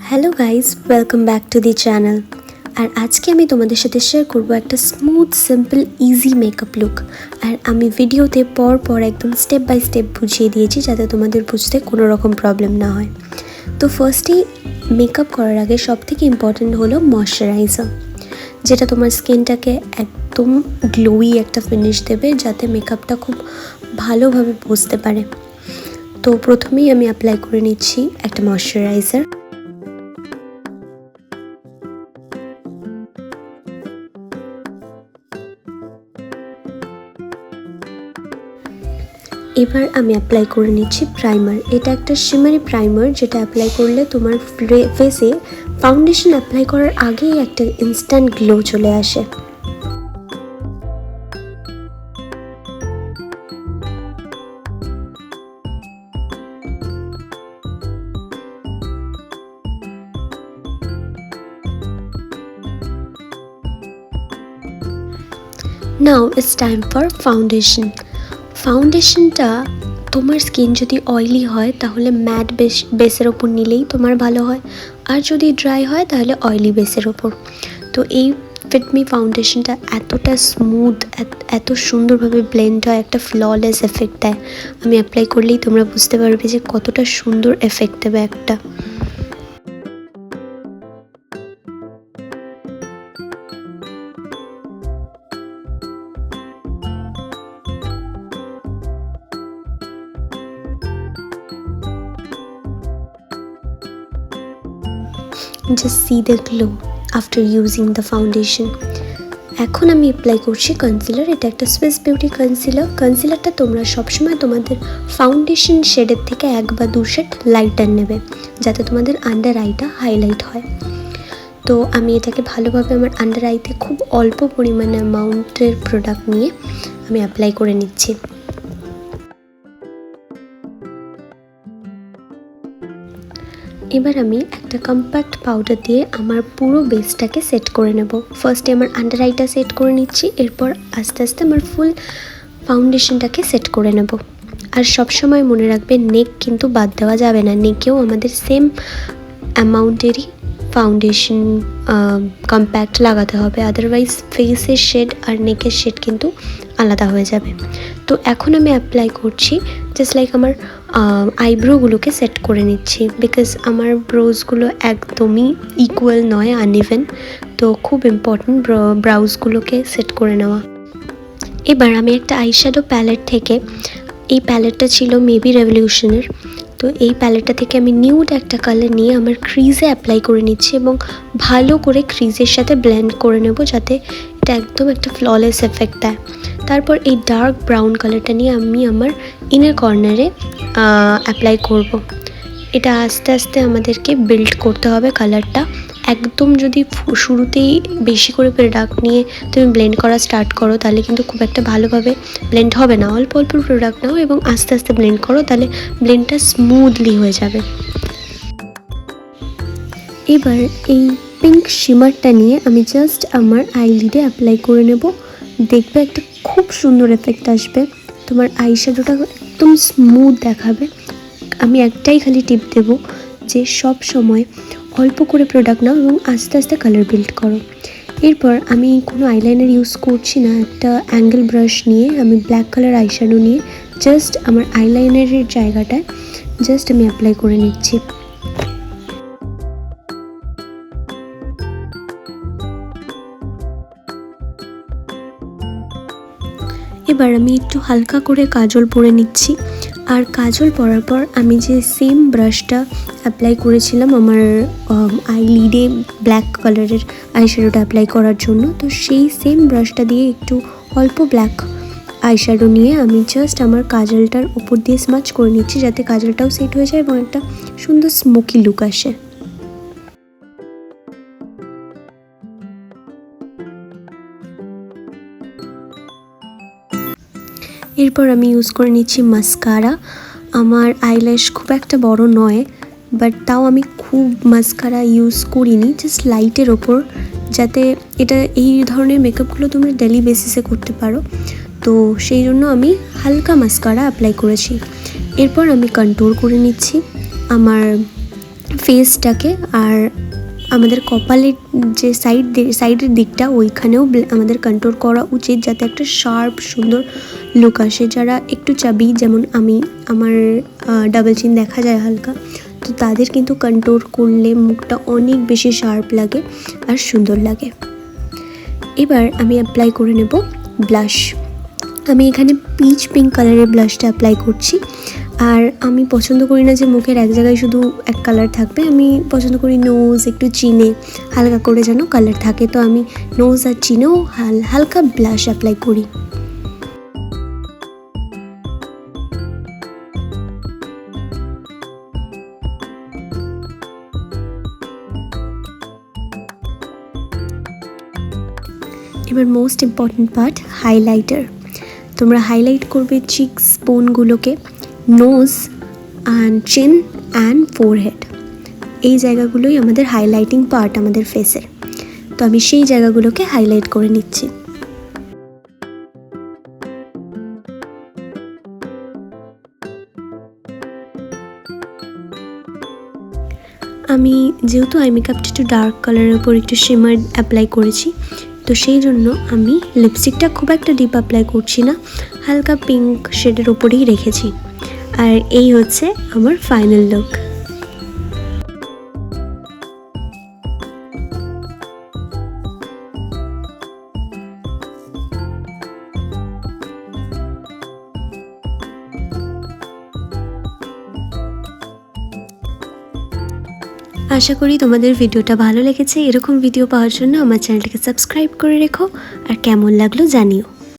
Hello guys, welcome back to the channel. আর আজকে আমি তোমাদের সাথে শেয়ার করবো একটা smooth, simple, easy makeup look. আর আমি ভিডিওতে পর একদম স্টেপ বাই স্টেপ বুঝিয়ে দিয়েছি যাতে তোমাদের বুঝতে কোনো রকম প্রবলেম না হয়। তো ফার্স্টেই মেকআপ করার আগে সবথেকে ইম্পর্ট্যান্ট হলো ময়শ্চারাইজার, যেটা তোমার স্কিনটাকে একদম গ্লোই একটা ফিনিশ দেবে, যাতে মেকআপটা খুব ভালোভাবে বসতে পারে। তো প্রথমেই আমি অ্যাপ্লাই করে নিচ্ছি একটা ময়শ্চারাইজার। এবার আমি অ্যাপ্লাই করে নিচ্ছি প্রাইমার। এটা একটা শিমারি প্রাইমার, যেটা অ্যাপ্লাই করলে তোমার ফেসে ফাউন্ডেশন অ্যাপ্লাই করার আগেই একটা ইনস্ট্যান্ট গ্লো চলে আসে। Now it's time for foundation. ফাউন্ডেশনটা তোমার স্কিন যদি অয়েলি হয় তাহলে ম্যাট বেসের ওপর নিলেই তোমার ভালো হয়, আর যদি ড্রাই হয় তাহলে অয়েলি বেসের ওপর। তো এই ফিটমি ফাউন্ডেশনটা এতটা স্মুথ, এত সুন্দরভাবে ব্লেন্ড হয়, একটা ফ্ললেস এফেক্ট দেয়। আমি অ্যাপ্লাই করলেই তোমরা বুঝতে পারবে যে কতটা সুন্দর এফেক্ট দেবে একটা। Just see the glow after using the foundation. এখন আমি অ্যাপ্লাই করছি কনসিলার। এটা একটা সুইস বিউটি কনসিলার। কনসিলারটা তোমরা সবসময় তোমাদের ফাউন্ডেশন শেডের থেকে 1 বা 2 শেড লাইটার নেবে, যাতে তোমাদের আন্ডার আইটা হাইলাইট হয়। তো আমি এটাকে ভালোভাবে আমার আন্ডার আইতে খুব অল্প পরিমাণে অ্যামাউন্টের প্রোডাক্ট নিয়ে আমি অ্যাপ্লাই করে নিচ্ছি। এবার আমি একটা কম্প্যাক্ট পাউডার দিয়ে আমার পুরো বেসটাকে সেট করে নেব। ফার্স্টে আমার আন্ডার আইটা সেট করে নিচ্ছি, এরপর আস্তে আস্তে আমার ফুল ফাউন্ডেশনটাকে সেট করে নেব। আর সবসময় মনে রাখবে, নেক কিন্তু বাদ দেওয়া যাবে না। নেকেও আমাদের সেম অ্যামাউন্টেরই ফাউন্ডেশন কম্প্যাক্ট লাগাতে হবে, আদারওয়াইজ ফেসের শেড আর নেকের শেড কিন্তু আলাদা হয়ে যাবে। তো এখন আমি অ্যাপ্লাই করছি জাস্ট লাইক আমার আইব্রোগুলোকে সেট করে নিচ্ছি, বিকজ আমার ব্রোজগুলো একদমই ইকুয়াল নয়, আনইভেন। তো খুব ইম্পর্টেন্ট ব্রাউজগুলোকে সেট করে নেওয়া। এবার আমি একটা আইশ্যাডো প্যালেট থেকে, এই প্যালেটটা ছিল মেবি রেভলিউশনের, তো এই প্যালেটটা থেকে আমি নিউড একটা কালার নিয়ে আমার ক্রিজে অ্যাপ্লাই করে নিচ্ছি এবং ভালো করে ক্রিজের সাথে ব্লেন্ড করে নেব, যাতে এটা একদম একটা ফ্ললেস এফেক্ট দেয়। তারপর এই ডার্ক ব্রাউন কালারটা নিয়ে আমি আমার ইনার কর্নারে অ্যাপ্লাই করব। এটা আস্তে আস্তে আমাদেরকে বিল্ড করতে হবে কালারটা। একদম যদি শুরুতেই বেশি করে প্রোডাক্ট নিয়ে তুমি ব্লেন্ড করা স্টার্ট করো, তাহলে কিন্তু খুব একটা ভালোভাবে ব্লেন্ড হবে না। অল্প অল্প প্রোডাক্ট নাও এবং আস্তে আস্তে ব্লেন্ড করো, তাহলে ব্লেন্ডটা স্মুথলি হয়ে যাবে। এবার এই পিঙ্ক শিমারটা নিয়ে আমি জাস্ট আমার আইলিডে অ্যাপ্লাই করে নেব। দেখবে একটা খুব সুন্দর এফেক্ট আসবে, তোমার আইশ্যাডোটা একদম স্মুথ দেখাবে। আমি একটাই খালি টিপ দেব যে সব সময় অল্প করে প্রোডাক্ট নাও এবং আস্তে আস্তে কালার বিল্ড করো। এরপর আমি কোনো আইলাইনার ইউজ করছি না, একটা অ্যাঙ্গেল ব্রাশ নিয়ে আমি ব্ল্যাক কালার আইশ্যাডো নিয়ে জাস্ট আমার আইলাইনারের জায়গাটায় জাস্ট আমি অ্যাপ্লাই করে নিচ্ছি। এবার আমি একটু হালকা করে কাজল পরে নিচ্ছি। আর কাজল পরার পর আমি যে সেম ব্রাশটা অ্যাপ্লাই করেছিলাম আমার আইলিডে ব্ল্যাক কালারের আইশ্যাডোটা অ্যাপ্লাই করার জন্য, তো সেই সেম ব্রাশটা দিয়ে একটু অল্প ব্ল্যাক আইশ্যাডো নিয়ে আমি জাস্ট আমার কাজলটার উপর দিয়ে স্মাচ করে নিচ্ছি, যাতে কাজলটাও সেট হয়ে যায় এবং একটা সুন্দর স্মোকি লুক আসে। এরপর আমি ইউজ করে নিচ্ছি মাস্কারা। আমার আইল্যাশ খুব একটা বড় নয়, বাট তাও আমি খুব মাস্কারা ইউজ করিনি, জাস্ট লাইটের ওপর, যাতে এটা এই ধরনের মেকআপগুলো তোমরা ডেলি বেসিসে করতে পারো। তো সেই জন্য আমি হালকা মাস্কারা অ্যাপ্লাই করেছি। এরপর আমি কন্ট্রোল করে নিচ্ছি আমার ফেসটাকে আর আমাদের কপালের যে সাইডের দিকটা ওইখানেও আমাদের কন্ট্রোল করা উচিত, যাতে একটা শার্প সুন্দর লুক আসে। যারা একটু চাবি, যেমন আমি, আমার ডাবল চিন দেখা যায় হালকা, তো তাদের কিন্তু কন্ট্রোল করলে মুখটা অনেক বেশি শার্প লাগে আর সুন্দর লাগে। এবার আমি অ্যাপ্লাই করে নেব ব্লাশ। আমি এখানে পিচ পিঙ্ক কালারের ব্লাশটা অ্যাপ্লাই করছি। আর আমি পছন্দ করি না যে মুখের এক জায়গায় শুধু এক কালার থাকবে, আমি পছন্দ করি নোজ একটু চিনে হালকা করে যেন কালার থাকে, তো আমি নোজ আর চিনেও হালকা ব্লাশ অ্যাপ্লাই করি। এবার মোস্ট ইম্পর্ট্যান্ট পার্ট, হাইলাইটার। তোমরা হাইলাইট করবে চিকস বোনগুলোকে, নোজ অ্যান্ড চিন অ্যান্ড ফোরহেড। এই জায়গাগুলোই আমাদের হাইলাইটিং পার্ট আমাদের ফেসের, তো আমি সেই জায়গাগুলোকে হাইলাইট করে নিচ্ছি। আমি যেহেতু আই মেকআপটা একটু ডার্ক কালারের উপর একটু শিমার অ্যাপ্লাই করেছি, তো সেই জন্য আমি লিপস্টিকটা খুব একটা ডিপ অ্যাপ্লাই করছি না, হালকা পিঙ্ক শেডের ওপরেই রেখেছি। আর এই হচ্ছে আমার ফাইনাল লুক। আশা করি তোমাদের ভিডিওটা ভালো লেগেছে। এরকম ভিডিও পাওয়ার জন্য আমার চ্যানেলটাকে সাবস্ক্রাইব করে রেখো, আর কেমন লাগলো জানিও।